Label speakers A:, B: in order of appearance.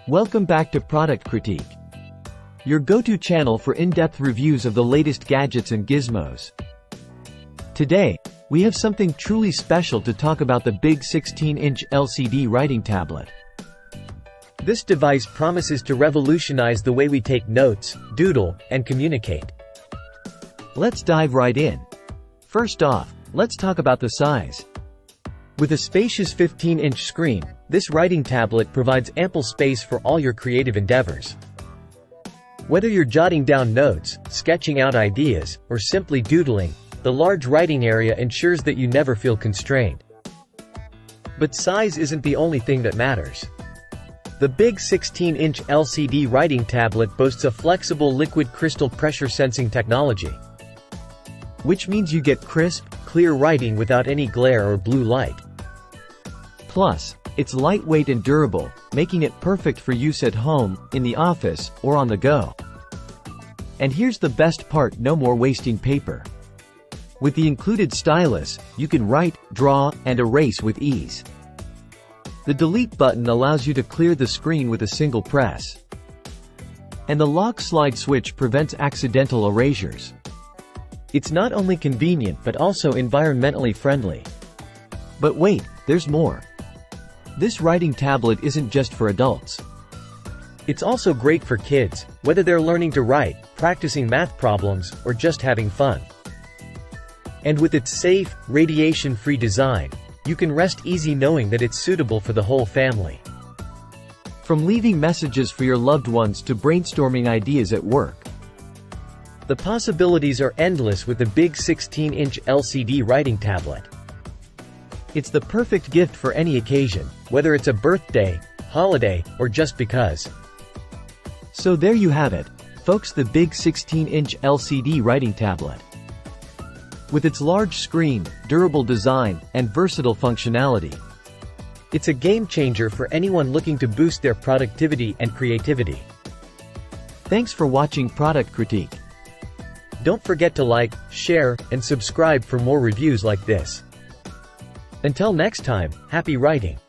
A: Welcome back to Product Critique, your go-to channel for in-depth reviews of the latest gadgets and gizmos. Today, we have something truly special to talk about: the big 16-inch LCD writing tablet. This device promises to revolutionize the way we take notes, doodle, and communicate. Let's dive right in. First off, let's talk about the size. With a spacious 15-inch screen, this writing tablet provides ample space for all your creative endeavors. Whether you're jotting down notes, sketching out ideas, or simply doodling, the large writing area ensures that you never feel constrained. But size isn't the only thing that matters. The big 16-inch LCD writing tablet boasts a flexible liquid crystal pressure sensing technology, which means you get crisp, clear writing without any glare or blue light. Plus, it's lightweight and durable, making it perfect for use at home, in the office, or on the go. And here's the best part: no more wasting paper. With the included stylus, you can write, draw, and erase with ease. The delete button allows you to clear the screen with a single press. And the lock slide switch prevents accidental erasures. It's not only convenient but also environmentally friendly. But wait, there's more. This writing tablet isn't just for adults. It's also great for kids, whether they're learning to write, practicing math problems, or just having fun. And with its safe, radiation-free design, you can rest easy knowing that it's suitable for the whole family. From leaving messages for your loved ones to brainstorming ideas at work, the possibilities are endless with the big 16-inch LCD writing tablet. It's the perfect gift for any occasion, whether it's a birthday, holiday, or just because. So there you have it, folks, the big 16-inch LCD writing tablet. With its large screen, durable design, and versatile functionality, it's a game-changer for anyone looking to boost their productivity and creativity. Thanks for watching Product Critique. Don't forget to like, share, and subscribe for more reviews like this. Until next time, happy writing!